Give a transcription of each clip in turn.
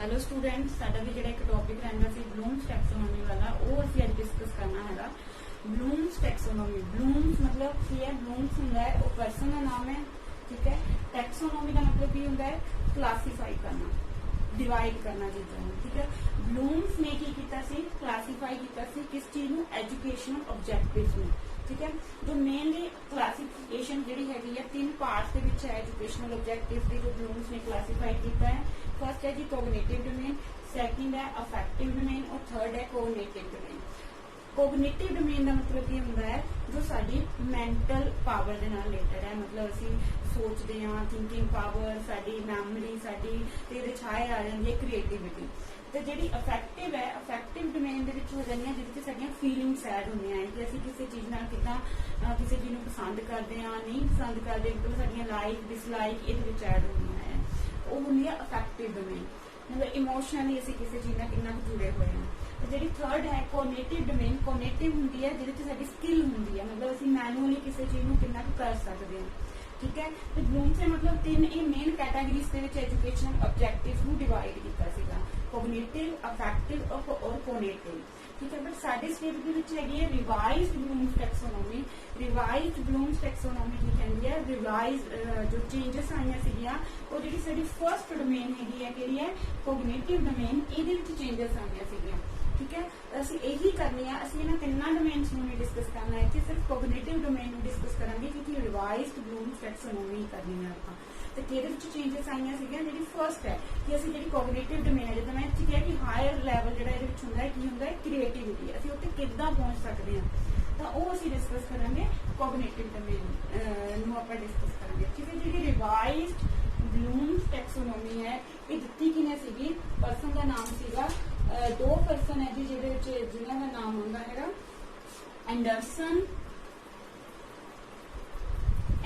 Hello students, साडा भी जिहड़ा एक टॉपिक रहिंदा सी ब्लूम्स टैक्सोनॉमी वाला वो असीं अज डिस्कस करना हैगा। ब्लूम्स टैक्सोनॉमी, ब्लूम्स मतलब की है? ब्लूम्स हुंदा है वो पर्सन का नाम है, ठीक है। टैक्सोनॉमी का मतलब की हुंदा है? क्लासीफाई करना, डिवाइड करना चीज़ों को, ठीक है। ब्लूम्स ने की कीता सी? क्लासीफाई कीता सी किस चीज़ नूं? एजुकेशनल ऑब्जेक्टिव्स में, ठीक है। जो मेनली क्लासीफिकेशन जिहड़ी हैगी है तीन पार्ट्स दे विच है एजुकेशनल ऑब्जेक्टिव्स दी, जो ब्लूम्स ने क्लासीफाई कीता है। फर्स्ट है जी कोग्निटिव डोमेन, सेकंड है अफेक्टिव डोमेन और थर्ड है कोग्निटिव डोमेन। कोग्निटिव डोमेन का मतलब की होंदा है जो साडी मैंटल पावर दे नाल रिलेटेड है, मतलब असी सोचते हाँ, थिंकिंग पावर, साडी मैमरी, साडी ते इहदे च आ जांदी है क्रिएटिविटी। तो जिहड़ी अफेक्टिव है, अफेक्टिव डोमेन दे विच हो जांदियां जिहदे च साडीयां फीलिंग्स ऐड होंदियां हैं कि असी किसी चीज़ नाल किदां किसी चीज़ नूं पसंद करदे हां, नहीं पसंद करदे, मतलब साडीयां लाइक डिसलाइक इहदे विच ऐड होंदियां हैं। वो होंदी है अफेक्टिव डोमेन, मतलब इमोशनली असी किसी चीज़ नाल कितना जुड़े हुए हैं। तो जी थर्ड है कोग्निटिव डोमेन, कोग्निटिव होंगी है जिहदे च साडी स्किल होंगी है, मतलब असी मैनुअली किसी चीज़ नूं कितना कर सकते हैं, ठीक है। तो ब्लूम से मतलब तीन ये मेन कैटेगरीज के विच एजुकेशनल ऑब्जेक्टिव्स नूं डिवाइड कीता सीगा, कोग्निटिव, अफेक्टिव और कोग्निटिव, ठीक है। बट साडे स्टेट दे विच हैगी है revised Bloom's taxonomy. Revised Bloom's taxonomy की कहंदी है? रिवाइज जो चेंजेस आईयां सीगियां वो जिहड़ी साडी फर्स्ट डोमेन हैगी है किहड़ी है? कोग्निटिव डोमेन, इहदे विच चेंजेस आईयां सीगियां, ठीक है। असी यही करनी है, असी इन्हां तिन्नां डोमेन्स नूं नहीं डिस्कस करना है, इत्थे सिर्फ कोग्निटिव डोमेन नूं डिस्कस करांगे क्योंकि रिवाइज्ड ब्लूम्स टैक्सोनॉमी करनी है आपां। तो किहदे विच चेंजेस आईयां सीगियां? जिहड़ी फर्स्ट है कि असी जिहड़ी कोग्निटिव डोमेन है, जिद्दां मैं इत्थे कहा कि हायर लैवल जिहड़ा इहदे विच हुंदा है की हुंदा है? क्रिएटिविटी, असी उत्ते किद्दां पहुंच सकदे हां, तो वो असी डिस्कस करांगे कोग्निटिव डोमेन नूं आपां डिस्कस करांगे, ठीक है। जिहड़ी रिवाइज्ड ब्लूम्स टैक्सोनॉमी है ये दित्ती किने सीगी? पर्सन का नाम सीगा, दो पर्सन है जी जिन्हों का नाम होंदा है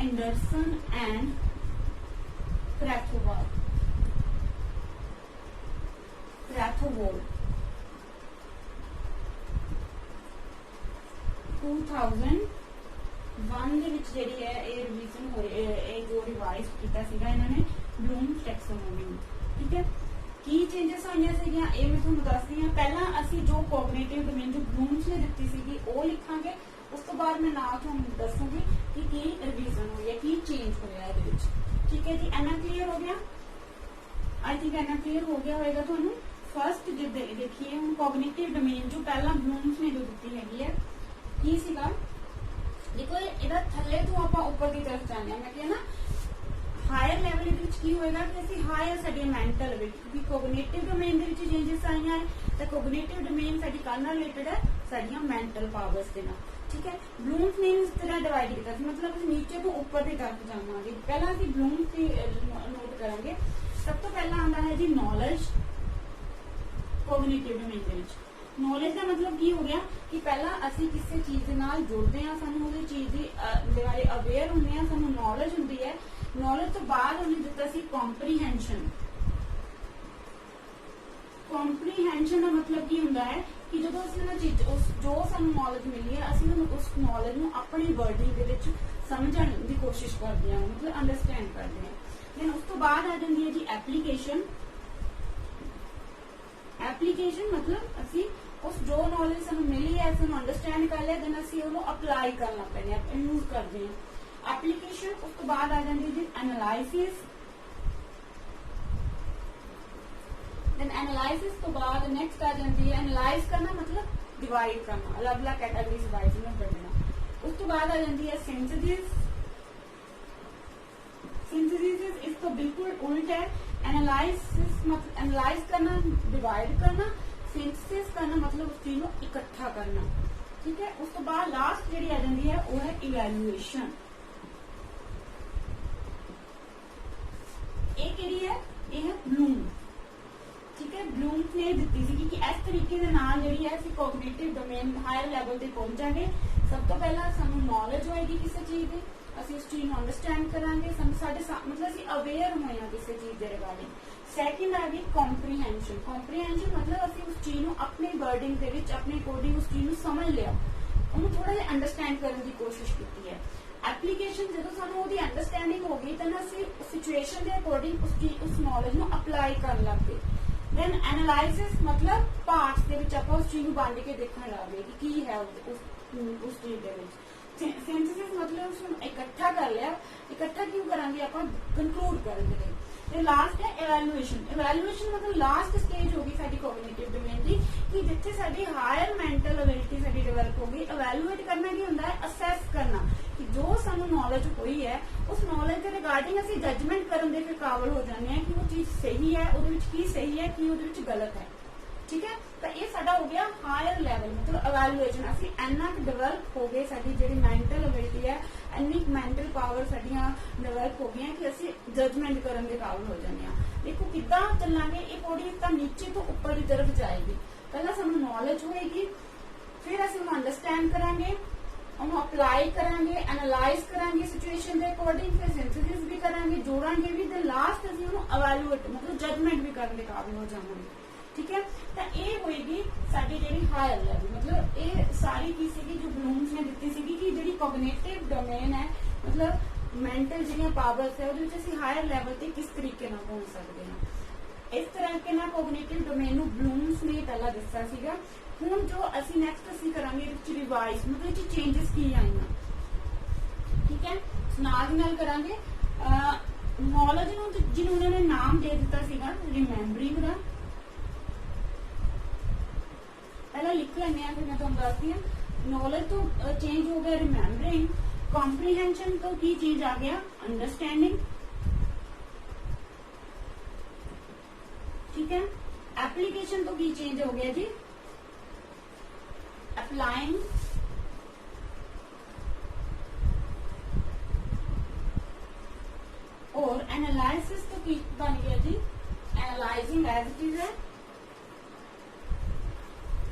एंडरसन एंड क्रैथोवॉल। 2001 ਦੇ ਵਿੱਚ ਜਿਹੜੀ ਹੈ ਇਹ ਰਿਵੀਜ਼ਨ ਹੋ ਰਹੀ ਹੈ, ਇਹ ਜੋ ਰਿਵਾਈਜ਼ ਕੀਤਾ ਸੀਗਾ ਇਹਨਾਂ ਨੇ ਬਲੂਮਸ ਟੈਕਸੋਨੋਮੀ ਨੂੰ, ਠੀਕ ਹੈ। ਕੀ ਚੇਂजेस ਆਈਆਂ ਸੀਗੀਆਂ ਇਹ ਮੈਂ ਤੁਹਾਨੂੰ ਦੱਸਦੀ ਹਾਂ। ਪਹਿਲਾਂ ਅਸੀਂ ਜੋ ਕੋਗਨੀਟਿਵ ਡੋਮੇਨ ਜੋ ਬਲੂਮਸ ਨੇ ਦਿੱਤੀ ਸੀਗੀ ਉਹ ਲਿਖਾਂਗੇ, ਉਸ ਤੋਂ ਬਾਅਦ ਮੈਂ ਨਾਲ ਤੁਹਾਨੂੰ ਦੱਸੂਗੀ ਕਿ ਕੀ ਰਿਵੀਜ਼ਨ ਹੋਈ ਹੈ, ਕੀ ਚੇਂਜ ਹੋਇਆ ਇਹਦੇ ਵਿੱਚ, ਠੀਕ ਹੈ ਜੀ। ਇੰਨਾ ਕਲੀਅਰ ਹੋ ਗਿਆ? आई थिंक इतना क्लियर हो गया होगा ਤੁਹਾਨੂੰ। फर्स्ट जो देखिए हम कोग्निटिव डोमेन जो पहला ब्लूम्स ने जो दी हैगी है की सीगा, देखो ਇਹਦਾ ਥੱਲੇ ਤੋਂ ਆਪਾਂ ਉੱਪਰ ਦੀ ਤਰਫ ਜਾਂਦੇ ਹਾਂ। ਮੈਂ ਕਿਹਾ ਨਾ ਹਾਇਰ ਲੈਵਲ ਦੇ ਵਿੱਚ ਕੀ ਹੋਏਗਾ ਕਿ ਅਸੀਂ ਹਾਇਰ ਸਾਡੀ ਮੈਂਟਲ ਵਿੱਚ, ਕਿਉਂਕਿ ਕੋਗਨੀਟਿਵ ਡੋਮੇਨ ਦੇ ਵਿੱਚ ਚੇਂजेस ਆਈਆਂ ਹੈ ਤਾਂ ਕੋਗਨੀਟਿਵ ਡੋਮੇਨ ਸਾਡੀ ਕਾਹਦੇ ਨਾਲ ਰਿਲੇਟਡ ਹੈ? ਸਾਡੀਆਂ ਮੈਂਟਲ ਪਾਵਰਸ ਦੇ ਨਾਲ, ठीक है। ब्लूम्स ने इस तरह डिवाइड किया, मतलब नीचे तो ऊपर की तरफ जावांगे। पहला असीं ब्लूम्स की नोट करांगे। सब तो पहला आंदा है जी नॉलेज कोग्निटिव डोमेन दे विच। नॉलेज का मतलब की हो गया कि पहला असीं किसी चीज़ दे नाल जुड़दे हां, सानूं उस चीज़ दे बारे अवेयर हुंदे हां, सानूं नॉलेज हुंदी है। नॉलेज तो बाद उन्हें दिता सी कॉम्प्रीहेंशन। कॉम्प्रीहेंशन का मतलब की हुंदा है कि जो असीं चीज जो सानूं नॉलेज मिली है असीं उस नॉलेज नूं अपनी वर्डिंग दे विच समझण दी कोशिश करदे हां, मतलब अंडरस्टैंड करदे हां। देन उस तो बाद आ जाती है जी एप्लीकेशन। एप्लीकेशन मतलब असी उस जो नॉलेज सानू मिली है सानू अंडरस्टैंड कर लिया, देन असी उन्होंने अप्लाई करना पैने, यूज करते हैं एप्लीकेशन। उस तो बाद आ जाती है जी एनालिसिस। देन एनालिसिस तो बाद नेक्स्ट आ जाती है एनालाइज करना, मतलब डिवाइड करना, अलग अलग कैटेगरीज वाइज में करना। उस तो बाद आ जाती है सिंथेसिस। सिंथेसिस इस तो बिल्कुल उल्ट है। एनालिसिस मतलब एनालाइज करना, डिवाइड करना, सिंथेसिस करना मतलब उस चीज को इकट्ठा करना, ठीक है। उस तो बाद लास्ट जी आ जाती है वो है इवैल्यूएशन। ये केड़ी है? ये है ब्लूम, ठीक है। ब्लूम्स ने दी थी कि इस तरीके के नाल जिहड़ी है असीं कोग्निटिव डोमेन हायर लैवल ते पहुंचांगे। सब तो पहला सानू नॉलेज होएगी किसी चीज की, ਅਸੀਂ उस चीज को अंडरस्टैंड करांगे, मतलब ਅਸੀਂ अवेयर होए हां किसी चीज के रिगार्डिंग। सैकेंड आ गई कॉम्प्रीहेंशन। कॉम्प्रीहेंशन मतलब ਅਸੀਂ उस चीज को अपनी वर्डिंग दे विच अपने अकॉर्डिंग उस चीज को समझ लिया, उन्हें थोड़ा जिहा अंडरस्टैंड करने की कोशिश की है। एप्लीकेशन जो सानू उसकी अंडरस्टैंडिंग हो गई तो ना असीं सिचुएशन के अकॉर्डिंग उस नॉलेज को अपलाई कर लग गए। देन एनालाइसिस मतलब पार्ट्स ਦੇ ਵਿੱਚ ਆਪਾਂ ਉਸ ਚੀਜ਼ ਨੂੰ ਵੰਡ ਕੇ ਦੇਖਣ ਲੱਗੇ ਕਿ ਕੀ ਹੈ ਉਸ ਚੀਜ਼ ਦੇ ਵਿੱਚ। ਸਿੰਥੇਸਿਸ मतलब उसਨੂੰ ਇਕੱਠਾ ਕਰ ਲਿਆ, ਇਕੱਠਾ ਕਿਉਂ ਕਰਾਂਗੇ ਆਪਾਂ ਕੰਕਲੂਡ ਕਰਨ ਦੇ ਲਈ। ਤੇ ਲਾਸਟ ਹੈ ਇਵੈਲੂਏਸ਼ਨ। ਇਵੈਲੂਏਸ਼ਨ मतलब ਲਾਸਟ ਸਟੇਜ ਹੋ ਗਈ ਸਾਡੀ ਕੋਗਨੀਟਿਵ ਡੋਮੇਨ ਦੀ ਕਿ ਜਿੱਥੇ ਸਾਡੀ ਹਾਇਰ ਮੈਂਟਲ ਐਬਿਲਿਟੀ ਸਾਡੀ ਡਿਵੈਲਪ ਹੋ ਗਈ। ਇਵੈਲੂਏਟ ਕਰਨਾ ਕੀ ਹੁੰਦਾ ਹੈ, ਅਸੈਸ ਕਰਨਾ ਕਿ ਜੋ ਸਾਨੂੰ ਨੌਲੇਜ ਹੋਈ ਹੈ ਉਸ ਨੌਲੇਜ ਦੇ ਰਿਗਾਰਡਿੰਗ ਅਸੀਂ ਜਜਮੈਂਟ ਕਰਨ ਦੇ ਫਿਰ ਕਾਬਲ ਹੋ ਜਾਂਦੇ ਹਾਂ ਕਿ ਉਹ ਚੀਜ਼ ਸਹੀ ਹੈ, ਉਹਦੇ ਵਿੱਚ ਕੀ ਸਹੀ ਹੈ, ਕੀ ਉਹਦੇ ਵਿੱਚ ਗਲਤ ਹੈ। ठीक है, तो ये साडा हो गया हायर लेवल मतलब इवैल्यूएशन। असी इन्ना डेवलप हो गए, साडी जिहड़ी मेंटल एबिलिटी है, इन्नी मेंटल पावर साडियां डेवलप हो गई कि असी जजमेंट करन दे काबिल हो जाने आ। देखो किद्दां चलांगे, ये पौड़ी तां नीचे तो ऊपर की तरफ जाएगी। पहला सानू नॉलेज होएगी, फिर असी उन्हें अंडरस्टैंड करांगे, उन्हें अप्लाई करांगे, एनालाइज करांगे सिचुएशन के अकॉर्डिंग, फिर सिंथेसिस भी करांगे, जोड़ांगे भी, ते लास्ट असी उन्हें इवैल्यूएट मतलब जजमेंट भी करने के काबिल हो जावांगे। ठीक है, तो ये होएगी साडी जिहड़ी हायर लेवल मतलब ये सारी की सीगी जो ब्लूम्स ने दित्ती सीगी कि जिहड़ी कोग्निटिव डोमेन है मतलब मेंटल जिहड़ियां पावर्स है ਉਹਦੇ ਵਿੱਚ ਅਸੀਂ हायर लेवल ਤੇ किस तरीके ਨਾਲ पहुंच सकते हैं। इस तरीके ਨਾਲ कोग्निटिव डोमेन ਨੂੰ ब्लूम्स ने पहला दस्सिया सीगा। ਹੁਣ जो ਅਸੀਂ नेक्स्ट ਅਸੀਂ ਕਰਾਂਗੇ ਇਹਦੇ ਵਿੱਚ ਰਿਵਾਈਜ਼ मतलब ਇਹ ਚੇਂजेस ਕੀ ਆਈਆਂ। ठीक है, ਨਾਲ ਨਾਲ ਕਰਾਂਗੇ ਨੌਲੇਜ ਨੂੰ ਜਿਹਨੂੰ ਉਹਨਾਂ ਨੇ ਨਾਮ ਦੇ ਦਿੱਤਾ ਸੀਗਾ ਰਿਮੈਂਬਰਿੰਗ ਦਾ। पहला लिख लेने फिर मैं तुम दसदी हूं। नॉलेज तो चेंज हो गया रिमेंबरिंग, कॉम्प्रीहेंशन तो की चीज आ गया अंडरस्टैंडिंग। ठीक है, एप्लीकेशन तो की चेंज हो गया जी अप्लाइंग, और एनालिसिस तो की बन गया जी एनालाइजिंग एज इट इज है।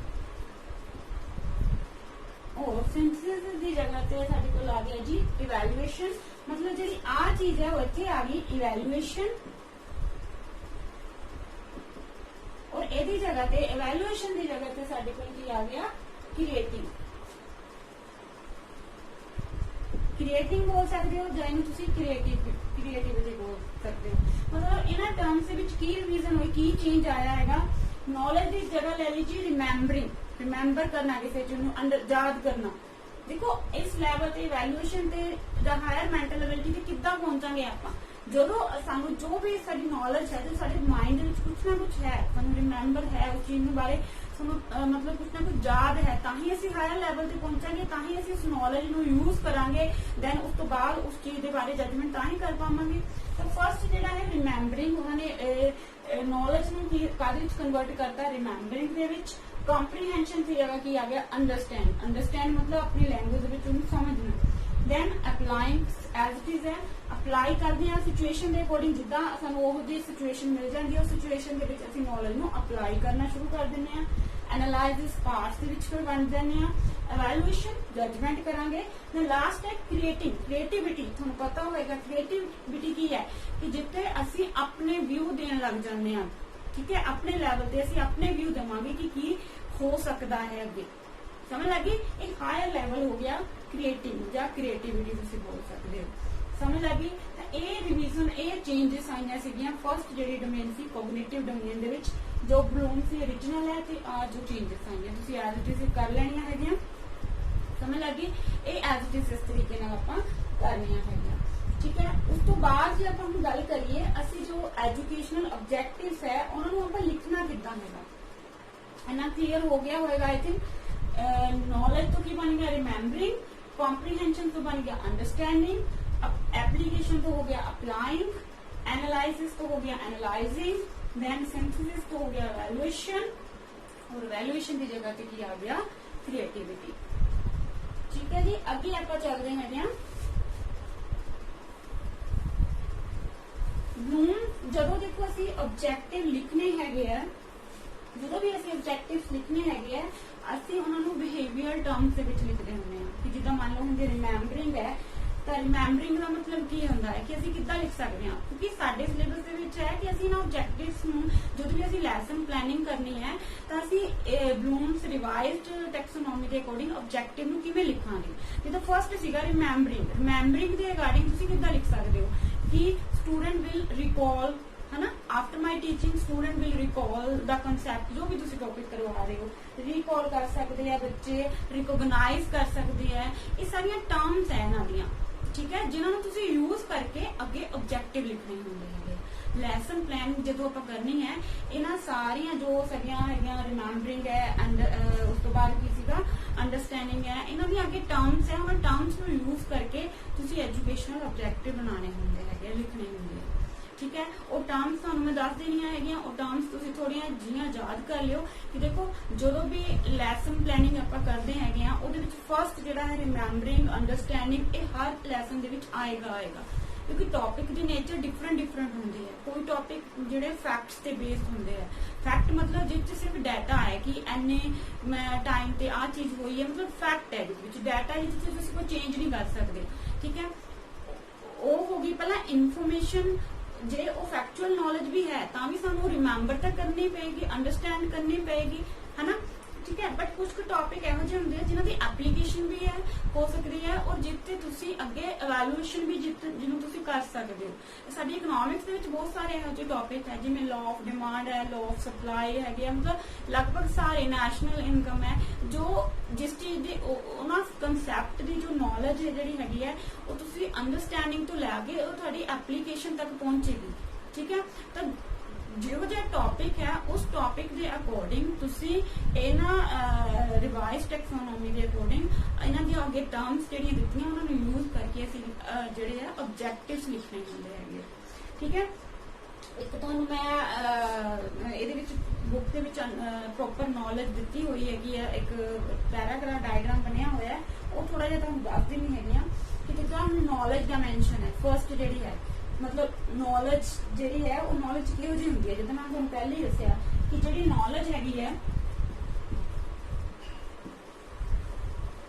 और सिंथेसिस की जगह पे साडे कोल आ गया जी इवैल्यूएशन मतलब जी आ चीज है वो इत्थे आ गई इवैल्यूएशन, और एदी जगह पे इवैल्यूएशन की जगह पे साडे कोल की आ गया क्रिएटिंग। क्रिएटिंग बोल सकते हो या इन्हू तुसी क्रिएटिविटी बोल सकते हो। मतलब इन्हां टर्म्स दे विच की रिवीजन हुई, की चेंज आया हैगा। नॉलेज की जगह ले ली जी रिमेंबरिंग, रिमेंबर करना किसी चीज नूं अंडर याद करना। देखो इस लैवल ते इवैल्यूएशन ते दा हायर मेंटल एबिलिटी ते किद्दां पहुंचांगे आपां ਜਦੋਂ ਸਾਨੂੰ जो भी साडी नॉलेज है जो साडे माइंड ਵਿੱਚ कुछ ना कुछ है, ਸਾਨੂੰ रिमेंबर है उस चीज ਨੂੰ बारे ਸਾਨੂੰ मतलब कुछ ना कुछ याद है, ਤਾਂ ਹੀ ਅਸੀਂ ਹਾਇਰ ਲੈਵਲ ਤੇ ਪਹੁੰਚਾਂਗੇ, ਤਾਂ ਹੀ ਅਸੀਂ ਉਸ ਨੌਲੇਜ ਨੂੰ ਯੂਜ਼ ਕਰਾਂਗੇ। ਦੈਨ ਉਸ ਤੋਂ ਬਾਅਦ ਉਸ ਚੀਜ਼ ਦੇ ਬਾਰੇ ਜਜਮੈਂਟ ਤਾਂ ਹੀ ਕਰ ਪਾਵਾਂਗੇ। ਤਾਂ ਫਸਟ ਜਿਹੜਾ ਹੈ ਰਿਮੈਂਬਰਿੰਗ, ਉਹਨਾਂ ਨੇ ਨੌਲੇਜ ਨੂੰ ਕੀ ਕਾਹਦੇ ਵਿੱਚ ਕਨਵਰਟ ਕਰਤਾ ਰਿਮੈਂਬਰਿੰਗ ਦੇ ਵਿੱਚ। ਕੰਪਰੀਹੈਂਸ਼ਨ ਦੀ ਜਗ੍ਹਾ ਕੀ ਆ ਗਿਆ ਅੰਡਰਸਟੈਂਡ। ਅੰਡਰਸਟੈਂਡ मतलब ਆਪਣੀ ਲੈਂਗੁਏਜ ਦੇ ਵਿੱਚ ਉਹਨੂੰ ਸਮਝਣਾ। then applying as it is है, ਅਪਲਾਈ ਕਰਦੇ ਹਾਂ ਸਿਚੁਏਸ਼ਨ ਦੇ ਅਕੋਰਡਿੰਗ, ਜਿੱਦਾਂ ਸਾਨੂੰ ਉਹ ਜਿਹੀ ਸਿਚੁਏਸ਼ਨ ਮਿਲ ਜਾਂਦੀ ਹੈ ਉਸ ਸਿਚੁਏਸ਼ਨ ਦੇ ਵਿੱਚ ਅਸੀਂ ਨੌਲੇਜ ਨੂੰ ਅਪਲਾਈ ਕਰਨਾ ਸ਼ੁਰੂ ਕਰ ਦਿੰਦੇ ਹਾਂ। ਐਨਾਲਾਈਸਿਸ ਪਾਰਟਸ ਦੇ ਵਿੱਚ ਫਿਰ ਵੰਡ ਦਿੰਦੇ ਹਾਂ। ਇਵੈਲੂਏਸ਼ਨ ਜਜਮੈਂਟ ਕਰਾਂਗੇ। ਤੇ ਲਾਸਟ ਹੈ ਕ੍ਰੀਏਟਿੰਗ, ਕ੍ਰੀਏਟਿਵਿਟੀ। ਤੁਹਾਨੂੰ ਪਤਾ ਹੋਵੇਗਾ ਕ੍ਰੀਏਟਿਵਿਟੀ ਕੀ ਹੈ ਕਿ ਜਿੱਥੇ ਅਸੀਂ ਆਪਣੇ ਵਿਊ ਦੇਣ ਲੱਗ ਜਾਂਦੇ ਹਾਂ। ਠੀਕ ਹੈ, ਆਪਣੇ ਲੈਵਲ ਤੇ ਅਸੀਂ ਆਪਣੇ ਵਿਊ ਦੇਵਾਂਗੇ ਕਿ ਕੀ ਹੋ ਸਕਦਾ ਹੈ ਅੱਗੇ। समझ लगी, एक हायर लेवल हो गया क्रिएटिंग या क्रिएटिविटी तुसी बोल सकते हो। समझ लगी, ये रिवीजन ये चेंजेस आईया सीगियां फर्स्ट जेडी डोमेन सी कोग्निटिव डोमेन दे विच जो ब्लूम सी ओरिजिनल है ते आ जो चेंजेस आईया तुसी एज इट इज कर लेनियां हैगियां। समझ लगी, ये एज इट इज इस तरीके नाल आपां करनियां हैगियां। ठीक है, उस तो बाद जे आपां हुण गल करिए असी जो एजुकेशनल ऑब्जेक्टिव्स है उन्हां नूं आपां लिखना किद्दां हैगा। इन्ना क्लीयर हो गया होएगा आई थिंक। नॉलेज तो की बन गया रिमेंबरिंग, कॉम्प्रीहेंशन तो बन गया अंडरस्टैंडिंग, एप्लीकेशन तो हो गया अप्लाइंग, एनालिसिस तो हो गया एनालाइजिंग, देन सिंथेसिस तो हो गया इवैल्यूएशन, और इवैल्यूएशन की जगह पे की आ गया क्रिएटिविटी। ठीक है जी, अगे आप चलते हैं ब्लूम। जदों देखो असी ऑब्जेक्टिव लिखने है, जो भी असं ऑब्जेक्टिव लिखने है ਅਸੀਂ ਉਹਨਾਂ ਨੂੰ ਬਿਹੇਵੀਅਰ ਟਰਮਸ ਦੇ ਵਿੱਚ ਲਿਖਦੇ ਹੁੰਦੇ ਹਾਂ ਕਿ ਜਿੱਦਾਂ ਮੰਨ ਲਓ ਹੁੰਦੀ ਰਿਮੈਂਬਰਿੰਗ ਹੈ ਤਾਂ ਰਿਮੈਂਬਰਿੰਗ ਦਾ ਮਤਲਬ ਕੀ ਹੁੰਦਾ ਹੈ ਕਿ ਅਸੀਂ ਕਿੱਦਾਂ ਲਿਖ ਸਕਦੇ ਹਾਂ, ਕਿਉਂਕਿ ਸਾਡੇ ਸਿਲੇਬਸ ਦੇ ਵਿੱਚ ਹੈ ਕਿ ਅਸੀਂ ਨਾ ਆਬਜੈਕਟਿਵਸ ਨੂੰ ਜਦੋਂ ਵੀ ਅਸੀਂ ਲੈਸਨ ਪਲੈਨਿੰਗ ਕਰਨੀ ਹੈ ਤਾਂ ਅਸੀਂ ਬਲੂਮਸ ਰਿਵਾਈਜ਼ਡ ਟੈਕਸੋਨੋਮੀ ਦੇ ਅਕੋਰਡਿੰਗ ਆਬਜੈਕਟਿਵ ਨੂੰ ਕਿਵੇਂ ਲਿਖਾਂਗੇ। ਜਿੱਦਾਂ ਫਸਟ ਸੀਗਾ ਰਿਮੈਂਬਰਿੰਗ ਦੇ ਰਿਗਾਰਡਿੰਗ ਤੁਸੀਂ ਕਿੱਦਾਂ ਲਿਖ ਸਕਦੇ ਹੋ ਕਿ ਸਟੂਡੈਂਟ ਵਿਲ ਰਿਕਾਲ है ना after my teaching student will recall the concept, जो भी तुम टॉपिक करवा रहे हो रिकॉल कर सकते हैं बच्चे, रिकोगनाइज कर सकते हैं, ये सारिया टर्म्स है इन्हां दियां, ठीक है, जिन्होंने तुसी यूज करके अगे ऑब्जेक्टिव लिखने होंगे हैं। लैसन प्लान जो आप करनी है, इन्हां सारिया जो सारिया रिमेंबरिंग है एंड उस तो बाद की सीगा अंडरस्टैंडिंग है, इन्हां दी अगे टर्म्स है, उन्हां टर्म्स नूं यूज करके तुसी एजुकेशनल ऑब्जेक्टिव बनाने होंगे हैं, लिखने होंगे, ठीक है। वो टर्म्स तुहानूं मैं दस देनियां हैगियां, वो टर्म्स तुसीं थोड़ियां जिहियां याद कर लियो कि देखो जो भी लैसन प्लैनिंग आपां करदे हैगे आ, उहदे विच फर्स्ट जिहड़ा है रिमेंबरिंग अंडरस्टैंडिंग, ये हर लैसन दे विच आएगा क्योंकि टॉपिक की नेचर डिफरेंट होंदी है। कोई टॉपिक जिहड़े फैक्ट्स ते बेस्ड होंदे है, फैक्ट मतलब जिस सिर्फ डाटा है कि इन्ने टाइम ते आ चीज हुई है, मतलब फैक्ट है जिस डाटा है जिस तुसीं कोई चेंज नहीं कर सकते, ठीक है। वो होगी पहला इनफॉर्मेशन, जे वो फैक्चुअल नॉलेज भी है तां भी सानू रिमेंबर तो करनी पेगी, अंडरस्टैंड करनी पेगी, है ना, ठीक है। बट कुछ टॉपिक इहो जिहे हुंदे जिन्हां दी एप्लीकेशन भी है हो सकती है और जिथे तुसी अगे एवैल्यूएशन भी जिन्हों तुसी कर सकते हो। साडी इकोनॉमिक्स दे विच बहुत सारे इहो जिहे टॉपिक है, जिवें लॉ ऑफ डिमांड है, लॉ ऑफ सप्लाई है, मतलब लगभग सारे नैशनल इनकम है, जो जिस चीज की उन्हां कंसैप्ट की जो नॉलेज है जिहड़ी हैगी है वो तुसी अंडरस्टैंडिंग तो लैके वो तुहाडी एप्लीकेशन तक पहुंचेगी, ठीक है। तो जो जो टॉपिक है उस टॉपिक के अकॉर्डिंग तुसी इन्हां रिवाइज टैक्सोनॉमी के अकॉर्डिंग इन्हां दी अगे टर्म्स जिहड़ियां दित्तियां उन्हां नूं यूज करके असीं जिहड़े है ऑब्जेक्टिव्स लिखने होंदे हैगे, ठीक है। एक तुहानूं मैं इहदे which book they which proper knowledge दित्ती हुई हैगी है, एक पैराग्राफ डायग्राम बनिया होया है, वो थोड़ा जिहा तुहानूं दस दिंदी हैगी आ कि जिद्दां नॉलेज डायमेंशन है, फर्स्ट जिहड़ी है मतलब नॉलेज जिहड़ी है वो नॉलेज किहो जी हुंदी है, जिद्दां मैं तुहानूं पहले ही दस्सिया कि जिहड़ी नॉलेज हैगी है,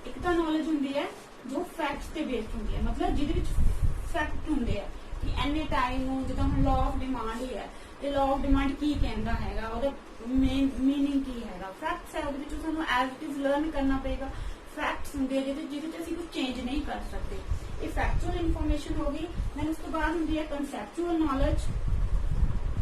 एक तां नॉलेज हुंदी है जो फैक्ट्स ते बेस्ड हुंदी है, मतलब जिहदे विच फैक्ट हुंदे है कि एने टाइम नूं जिद्दां हुण लॉ ऑफ डिमांड ही है, ते लॉ ऑफ डिमांड की कहंदा हैगा, ओहदा मेन मीनिंग की हैगा, फैक्ट्स है, ओहदे विच सानूं एज इट इज लर्न करना पेगा। फैक्ट्स हुंदे जिहदे च असीं कुछ चेंज नहीं कर सकते, ये फैक्चुअल इन्फॉर्मेशन होगी। दैन उस तो बाद हुंदी है कंसैप्चुअल नॉलेज।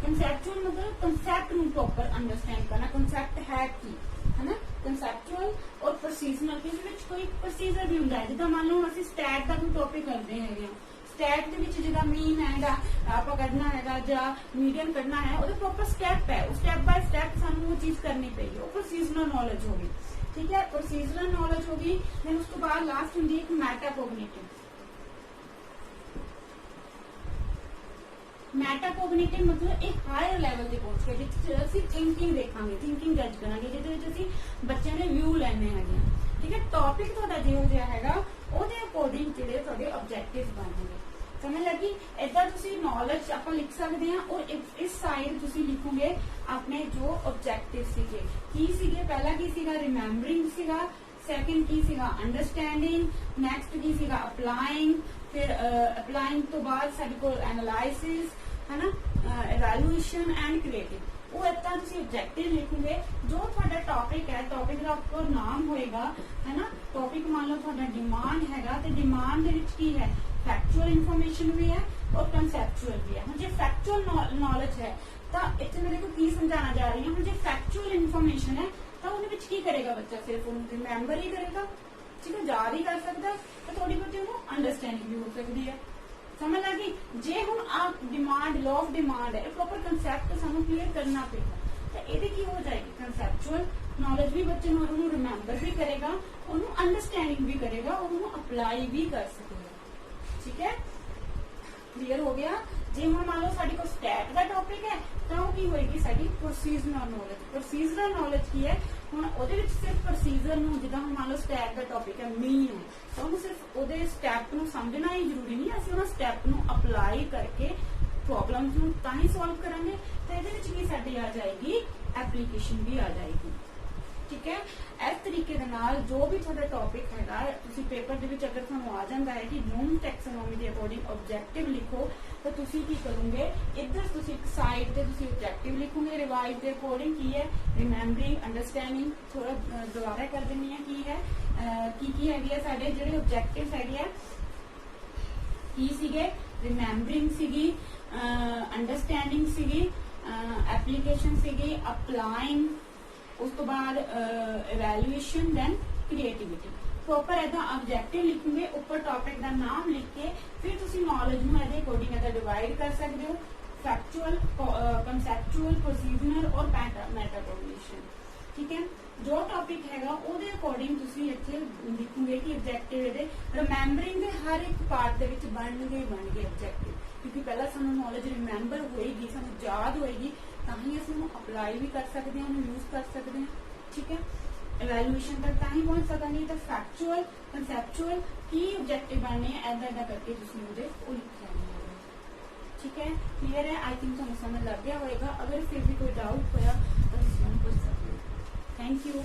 कंसैप्चुअल मतलब कंसैप्ट नूं प्रॉपर अंडरस्टैंड करना, कंसैप्ट है की, है ना। कंसैप्चुअल और प्रोसीजरल, किसी विच कोई प्रोसीजर भी हुंदा है, जिद्दां मान लो असीं स्टैट दा कोई टॉपिक करदे हैगे आ, स्टैट दे विच जिहदा मीन हैगा आपां कढना हैगा जां मीडियन कढना है, ओहदा प्रॉपर स्टैप है, स्टैप बाय स्टैप सानूं वो चीज करनी पेगी, वो प्रोसीजरल नॉलेज होगी, ठीक है। प्रोसीजरल नॉलेज होगी। दैन उस तो बाद लास्ट हुंदी है एक मेटाकोग्निटिव। मेटाकोग्निटिव मतलब एक हायर लेवल ते पहुंच के जिथे असीं थिंकिंग देखांगे, थिंकिंग जज करांगे, जिहदे विच असीं बच्चों ने व्यू लैने हैगे, ठीक है। टॉपिक तुहाडा जिहो जिहा हैगा ओहदे अकॉर्डिंग जिहड़े तुहाडे ऑब्जेक्टिव्स बनणगे, समझ लगी। इदां तुसीं नॉलेज आपां लिख सकदे हां और इस साइड तुसीं लिखोगे अपने जो ऑब्जेक्टिव सीगे, की सीगे, पहला की सीगा रिमेंबरिंग सीगा, सैकेंड की सीगा अंडरस्टैंडिंग, नैक्सट की सीगा अप्लाइंग, फिर अप्लाइंग तो बाद साडे कोल एनालाइसिस, है ना, एवैल्यूएशन एंड क्रिएटिव। वो इतना तुसीं ऑब्जेक्टिव लिखोगे, जो तुहाडा टॉपिक है, टॉपिक का उपर नाम होएगा, है ना। टॉपिक मान लो तुहाडा डिमांड हैगा, ते डिमांड दे विच की है, फैक्चुअल इन्फॉर्मेशन भी है और कंसैप्चुअल भी है। हुण जे फैक्चुअल नॉलेज है तो इत्थे मेरे को की समझाना जा रही हूं, हुण जे फैक्चुअल इन्फॉर्मेशन है तो उहदे विच की करेगा बच्चा, सिर्फ उहनूं रिमेंबर ही करेगा, ठीक है, याद ही कर सकता है, तो थोड़ी बहुत उहनूं अंडरस्टैंडिंग भी हो सकती है, समझ लगी। जे हुण आप डिमांड लॉ ऑफ डिमांड है, प्रॉपर कंसैप्ट सानूं क्लीयर करना पेगा, तो इहदे की हो जाएगी कंसैप्चुअल नॉलेज भी बच्चे नूं उहनूं रिमेंबर भी करेगा, उहनूं अंडरस्टैंडिंग भी करेगा और उहनूं अप्लाई भी कर सकेगा, ठीक है। क्लीयर हो गया। जे हम मान लो साडी कोल स्टैट का टॉपिक है तो वो की होएगी साडी प्रोसीजरल नॉलेज। प्रोसीजरल नॉलेज की है, हुण ओहदे विच सिर्फ प्रोसीजर नूं, जिद्दां हम मान लो स्टैट का टॉपिक है मीन है, तो उहनूं सिर्फ ओहदे स्टैप नूं समझना ही जरूरी नहीं, असीं उहनां स्टैप नूं अप्लाई करके प्रॉब्लम्स नूं तां ही सॉल्व करांगे, तो इहदे विच की साडी आ जाएगी एप्लीकेशन भी आ जाएगी, ठीक है। इस तरीके दे नाल जो भी तुहाडा टॉपिक हैगा, तुसीं पेपर दे विच अगर तुहानूं आ जांदा है कि ब्लूम टैक्सोनॉमी दे अकॉर्डिंग ऑब्जेक्टिव लिखो, तो तुसीं की करोगे, इधर तुसीं एक साइड ते तुसीं ऑब्जेक्टिव लिखोगे रिवाइज दे अकॉर्डिंग की है, रिमेंबरिंग, अंडरस्टैंडिंग, थोड़ा दोबारा कर देनी है की है, की हैगी है साडे जिहड़े ऑब्जेक्टिव्स हैगे आ, की सीगे, रिमेंबरिंग सीगी, अंडरस्टैंडिंग सीगी, एप्लीकेशन सीगी, अप्लाइंग, उस तो बाद इवैल्यूएशन, देन क्रिएटिविटी। प्रॉपर ऐसा ऑब्जेक्टिव लिखोगे, ऊपर टॉपिक का नाम लिख के फिर तुसी नॉलेज में ਇਹਦੇ अकॉर्डिंग ऐसा डिवाइड कर सकते हो, फैक्चुअल, कंसेप्चुअल, प्रोसीजनल और मेटाकोग्निशन। ठीक है, जो टॉपिक हैगा ਉਹਦੇ अकॉर्डिंग तुसी ਇੱਥੇ लिखोगे कि ऑब्जेक्टिव ਇਹਦੇ रिमेंबरिंग ਦੇ हर एक पार्ट ਦੇ ਵਿੱਚ ਬਣਨਗੇ ऑब्जेक्टिव, क्योंकि पहला ਸਾਨੂੰ नॉलेज रिमेंबर होएगी, ਸਾਨੂੰ याद होएगी, ਤਾਂ ਹੀ ਅਸੀਂ ਉਹਨੂੰ ਅਪਲਾਈ ਵੀ ਕਰ ਸਕਦੇ ਹਾਂ, ਉਹਨੂੰ ਯੂਜ਼ ਕਰ ਸਕਦੇ ਹਾਂ। ठीक है, इवैल्यूएशन तक ਤਾਂ ਹੀ ਪਹੁੰਚ ਸਕਾਂਗੇ। ਤਾਂ फैक्चुअल, कंसेप्चुअल की ऑब्जेक्टिव बनने ऐसा करके तुसी ਉਹਦੇ ਉਹ ਲਿਖ ਲੈਣੇ। ठीक है, क्लियर है? आई थिंक ਤੁਹਾਨੂੰ समझ लग गया होएगा। अगर फिर भी कोई डाउट होया तो तुसी ਮੈਨੂੰ पूछ सकते हो। Thank you.